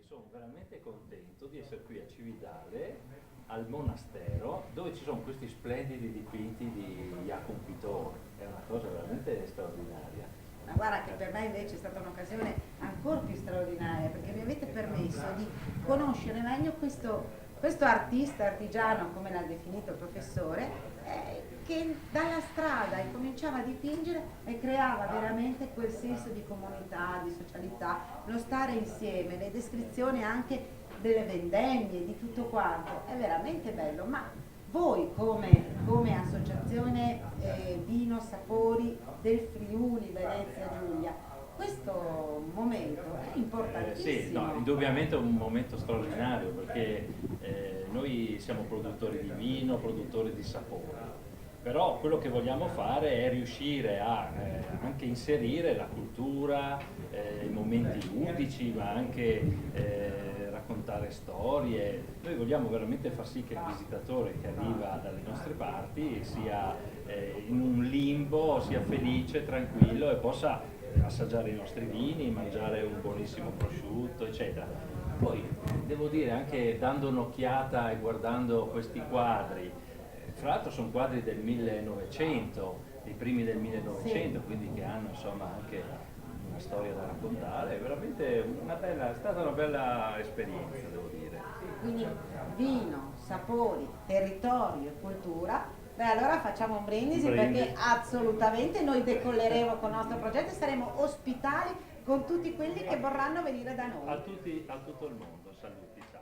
sono veramente contento di essere qui a Cividale, al monastero, dove ci sono questi splendidi dipinti di Jacopo Pittor. È una cosa veramente straordinaria. Ma guarda che per me invece è stata un'occasione ancora più straordinaria, perché mi avete permesso di conoscere meglio questo artista artigiano, come l'ha definito il professore, che dalla strada incominciava a dipingere e creava veramente quel senso di comunità, di socialità, lo stare insieme, le descrizioni anche delle vendemmie, di tutto quanto. È veramente bello, ma voi come associazione Vino Sapori del Friuli Venezia Giulia, questo momento è importantissimo. Sì, no, indubbiamente è un momento straordinario perché noi siamo produttori di vino, produttori di sapori, però quello che vogliamo fare è riuscire a anche inserire la cultura, i momenti ludici, ma anche raccontare storie. Noi vogliamo veramente far sì che il visitatore che arriva dalle nostre parti sia in un limbo, sia felice, tranquillo e possa assaggiare i nostri vini, mangiare un buonissimo prosciutto, eccetera. Poi devo dire, anche dando un'occhiata e guardando questi quadri, fra l'altro sono quadri del 1900, dei primi del 1900, Sì. quindi che hanno insomma anche una storia da raccontare, è veramente è stata una bella esperienza, devo dire. Quindi vino, sapori, territorio e cultura. Beh, allora facciamo un brindisi, Un brindisi. perché assolutamente noi decolleremo con il nostro progetto e saremo ospitali con tutti quelli che vorranno venire da noi. A tutto il mondo, saluti. Ciao.